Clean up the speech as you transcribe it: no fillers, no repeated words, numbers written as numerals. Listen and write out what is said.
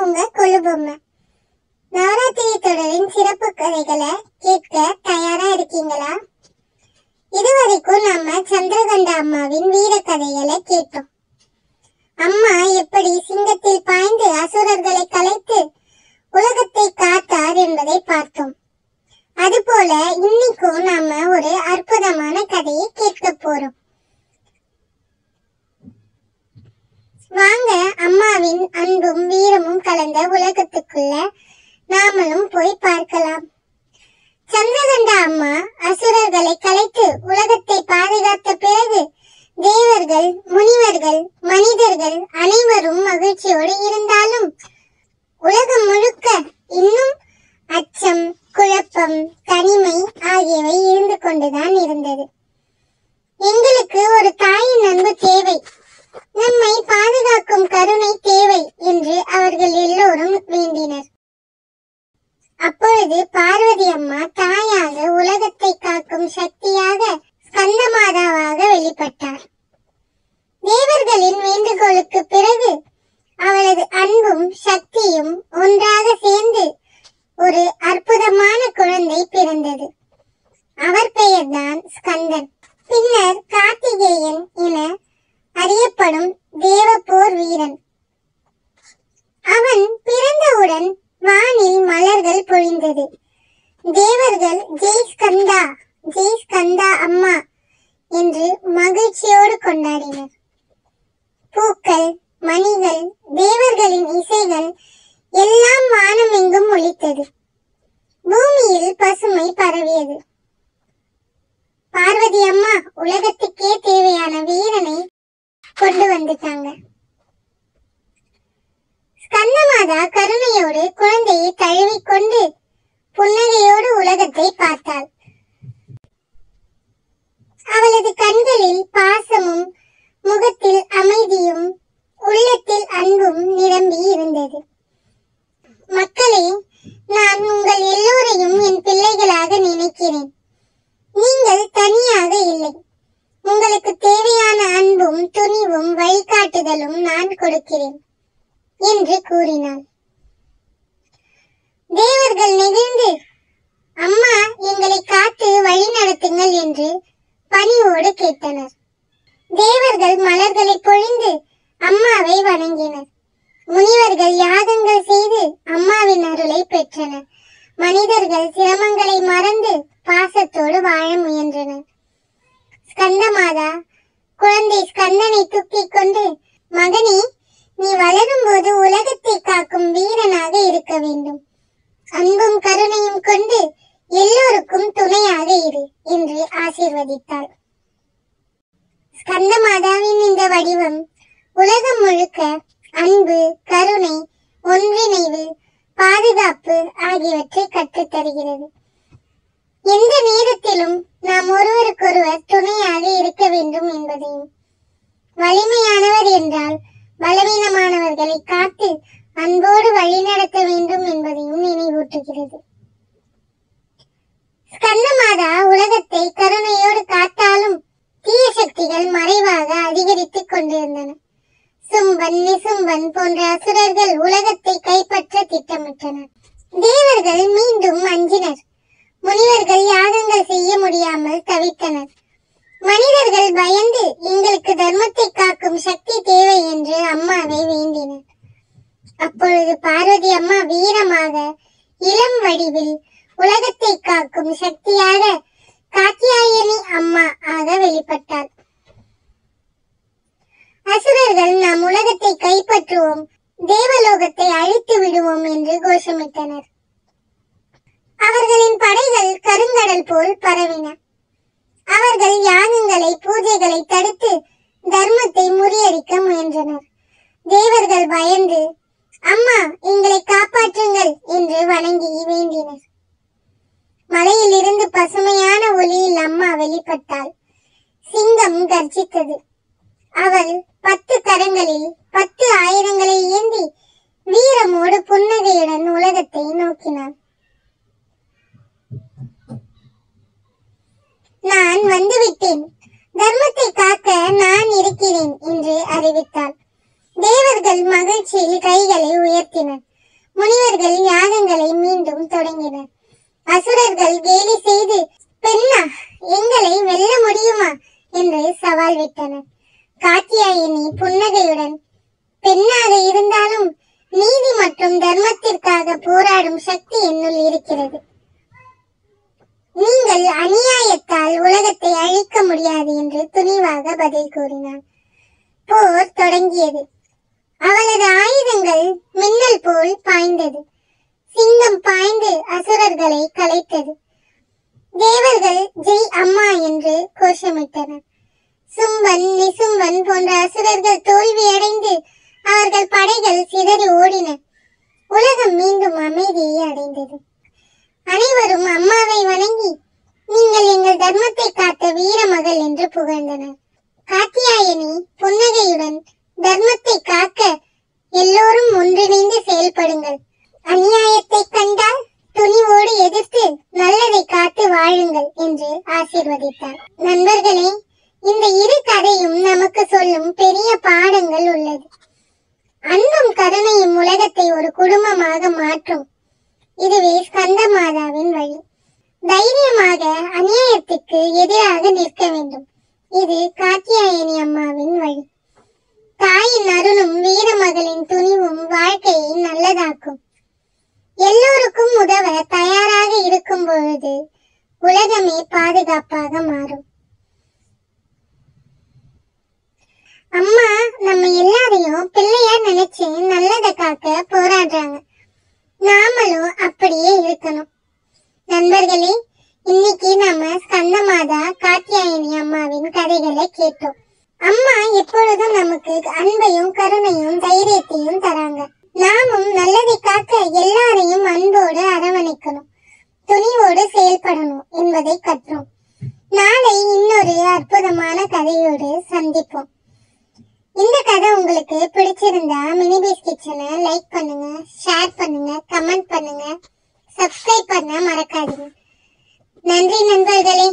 உங்க கொலுபொம்மை. நவராத்திரி தொடரின் சிறப்பு கதைகளை கேட்க தயாரா இருக்கீங்களா? இதுவரைக்கும் நம்ம சந்திரகண்டா அம்மாவின் வீர கதைகளை கேட்டோம். அம்மா எப்படி சிங்கத்தில் பாய்ந்து அசுரர்களை கலைத்து உலகத்தை காத்தார் என்பதை பார்த்தோம். அதுபோல இன்னைக்கும் நாம ஒரு அற்புதமான கதையை கேட்க போறோம். வாங்க அம்மாவின் அன்பும் வீரமும் கலந்த உலகத்துக்குள்ள நாமளும் போய் பார்க்கலாம். சந்திரகண்டா அம்மா அசுரர்களை கலைத்து உலகத்தை பாதுகாத்த பிறகு தேவர்கள், முனிவர்கள், மனிதர்கள் அனைவரும் மகிழ்ச்சியோடு இருந்தாலும் உலகம் முழுக்க இன்னும் அச்சம், குழப்பம், தனிமை ஆகியவை இருந்து கொண்டுதான் இருந்தது. எங்களுக்கு ஒரு தாயின் அன்பு தேவை, நம்மை பாதுகாக்கும் கருணை தேவை என்று அவர்கள் எல்லோரும் வேண்டினர். அப்பொழுது பார்வதி அம்மா தாயாக உலகத்தை காக்கும் சக்தியாக ஸ்கந்தமாதாவாக வெளிப்பட்டார். தேவர்களின் வேண்டுகோளுக்கு பிறகு அவளது அன்பும் சக்தியும் ஒன்றாக சேர்ந்து ஒரு அற்புதமான குழந்தை பிறந்தது. அவர் பெயர்தான் ஸ்கந்தன். பின்னர் கார்த்திகேயன் என அறியப்படும் தேவ போர் வீரன். அவன் பிறந்தவுடன் வானில் மலர்கள் பொழிந்தது. தேவர்கள் ஜெய் ஸ்கந்தா, ஜெய் ஸ்கந்தா அம்மா என்று மகிழ்ச்சியோடு கொண்டாடினர். பூக்கள், மணிகள், தேவர்களின் இசைகள் எல்லாம் வானம் எங்கும் ஒலித்தது. பூமியில் பசுமை பரவியது. பார்வதி அம்மா உலகத்துக்கே தேவையான வீரனை கொண்டு வந்துட்டாங்க. ஸ்கந்தமாதா கருணையோடு குழந்தையை தழுவிக்கொண்டு புன்னகையோடு உலகத்தை பார்த்தாள். அவளது கண்களில் பாசமும் முகத்தில் அமைதியும் உள்ளத்தில் அன்பும் நிரம்பி இருந்தது. மக்களே, நான் உங்கள் எல்லோரையும் என் பிள்ளைகளாக நினைக்கிறேன். நீங்கள் தனியாக இல்லை. உங்களுக்கு தேவையான அன்பும் துணிவும் வழிகாட்டுதலும் நான் கொடுக்கிறேன் என்று கூறினாள். தேவர்கள் நெகிழ்ந்து, அம்மா எங்களை காத்து வழி நடத்துங்கள் என்று பணிவோடு கேட்டனர். தேவர்கள் மலர்களை பொழிந்து அம்மாவை வணங்கினர். முனிவர்கள் யாகங்கள் செய்து அம்மாவின் அருளை பெற்றனர். மனிதர்கள் சிரமங்களை மறந்து பாசத்தோடு வாழ முயன்றனர். ஸ்கந்தமாதா குழந்தை ஸ்கந்தனை தூக்கிக் கொண்டு, மகனே, நீ வளரும் போது உலகத்தை காக்கும் வீரனாக இருக்க வேண்டும். அன்பும் கருணையும் கொண்டு எல்லோருக்கும் துணையாக இரு என்று ஆசீர்வதித்தாள். ஸ்கந்தமாதாவின் இந்த வடிவம் உலகம் முழுக்க அன்பு, கருணை, ஒன்றிணைவு, பாதுகாப்பு ஆகியவற்றை கற்றுத் தருகிறது. எந்த நேரத்திலும் நாம் ஒருவருக்கொருவர் துணையாக இருக்க வேண்டும் என்பதையும், வலிமையானவர் என்றால் பலவீனமானவர்களை காத்து அன்போடு வழிநடத்த வேண்டும் என்பதையும் நினைவூட்டுகிறது. ஸ்கந்தமாதா உலகத்தை கருணையோடு காத்தாலும் தீய சக்திகள் மறைவாக அதிகரித்துக் கொண்டிருந்தன. சும்பன், நிசும்பன் போன்ற அசுரர்கள் உலகத்தை கைப்பற்ற திட்டமிட்டனர். தேவர்கள் மீண்டும் அஞ்சினர். முனிவர்கள் யாகங்கள் செய்ய முடியாமல் தவித்தனர். மனிதர்கள் பயந்து எங்களுக்கு தர்மத்தை காக்கும் சக்தி தேவை என்று அம்மாவை வேண்டினர். அப்பொழுது பார்வதி அம்மா வீரமாக இளம் வடிவில் உலகத்தை காக்கும் சக்தியாக காத்தியாயனி அம்மா ஆக வெளிப்பட்டார். அசுரர்கள் நாம் உலகத்தை கைப்பற்றுவோம், தேவலோகத்தை அழித்து விடுவோம் என்று கோஷமிட்டனர். அவர்களின் படைகள் கருங்கடல் போல் பரவின. அவர்கள் யாகங்களை, பூஜைகளை தடுத்து தர்மத்தை முறியடிக்க முயன்றனர். தேவர்கள் பயந்து, அம்மா எங்களை காப்பாற்றுங்கள் என்று வணங்கி வேண்டினர். மலையில் இருந்து பசுமையான ஒளியில் அம்மா வெளிப்பட்டாள். சிங்கம் கர்ஜித்தது. அவள் 10 கரங்களில் 10 ஆயுதங்களை ஏந்தி வீரமோடு புன்னகையுடன் உலகத்தை நோக்கினாள். நான் வந்துவிட்டேன், தர்மத்தை காக்க நான் இருக்கிறேன் என்று அறிவித்தாள். தேவர்கள் மகிழ்ச்சியில் கைகளை உயர்த்தினர். முனிவர்கள் யாகங்களை மீண்டும் தொடங்கினர். அசுரர்கள் கேலி செய்து, பெண்ணா, எங்களை வெல்ல முடியுமா என்று சவால் விட்டனர். காத்தியாயினி புன்னகையுடன், பெண்ணாக இருந்தாலும் நீதி மற்றும் தர்மத்திற்காக போராடும் சக்தி என்னுள் இருக்கிறது. நீங்கள் அநியாயத்தால் உலகத்தை அழிக்க முடியாது என்று துணிவாக பதில் கூறினார். போர் தொடங்கியது. அவளது ஆயுதங்கள் மின்னல் போல் பாய்ந்தது. சிங்கம் பாய்ந்து அசுரர்களை கலைத்தது. தேவர்கள் ஜெய் அம்மா என்று கோஷமிட்டனர். சும்பன், நிசும்பன் போன்ற அசுரர்கள் தோல்வியடைந்து அவர்கள் படைகள் சிதறி ஓடின. உலகம் மீண்டும் அமைதியை அடைந்தது. அனைவரும் அம்மாவை வணங்கி, நீங்கள் எங்கள் தர்மத்தை காத்த வீரமகள் என்று புகழ்ந்தனர். காத்தியாயனி புன்னகையுடன், தர்மத்தை காக்க எல்லோரும் ஒன்றிணைந்து செயல்படுங்கள். அநியாயத்தை கண்டால் துணிவோடு எதிர்த்து நல்லதை காத்து வாழுங்கள் என்று ஆசீர்வதித்தார். நண்பர்களே, இந்த இரு கதையும் நமக்கு சொல்லும் பெரிய பாடங்கள் உள்ளது. அன்பும் கருணையும் உலகத்தை ஒரு குடும்பமாக மாற்றும். இதுவே ஸ்கந்த மாதாவின் வழி. தைரியமாக அநியாயத்துக்கு எதிராக நிற்க வேண்டும். இது காத்தியாயனி அம்மாவின் வழி. தாயின் அருளும் வீரமகளின் துணிவும் வாழ்க்கையை நல்லதாக்கும். எல்லோருக்கும் உதவ தயாராக இருக்கும் பொழுது உலகமே பாதுகாப்பாக மாறும். அம்மா நம்ம எல்லாரையும் பிள்ளையார் நினைச்சு நல்லதை காக்க போராடுறாங்க. நாமளும் அப்படியே இருக்கணும். நண்பர்களே, இன்னைக்கு நாம ஸ்கந்த மாதா, காத்தியாயனி அம்மாவின் கதைகளை கேட்டோம். அம்மா எப்பொழுதும் நமக்கு அன்பையும் கருணையும் தைரியத்தையும் தராங்க. நாமும் நல்லதை காக்க எல்லாரையும் அன்போடு அரவணைக்கணும், துணிவோடு செயல்படணும் என்பதை கற்றோம். நாளை இன்னொரு அற்புதமான கதையோடு சந்திப்போம். இந்த கதை உங்களுக்கு பிடிச்சிருந்தா மினிபீஸ் கிச்சனை லைக் பண்ணுங்க, ஷேர் பண்ணுங்க, கமெண்ட் பண்ணுங்க, சப்ஸ்கிரைப் பண்ண மறக்காதீங்க. நன்றி நண்பர்களே.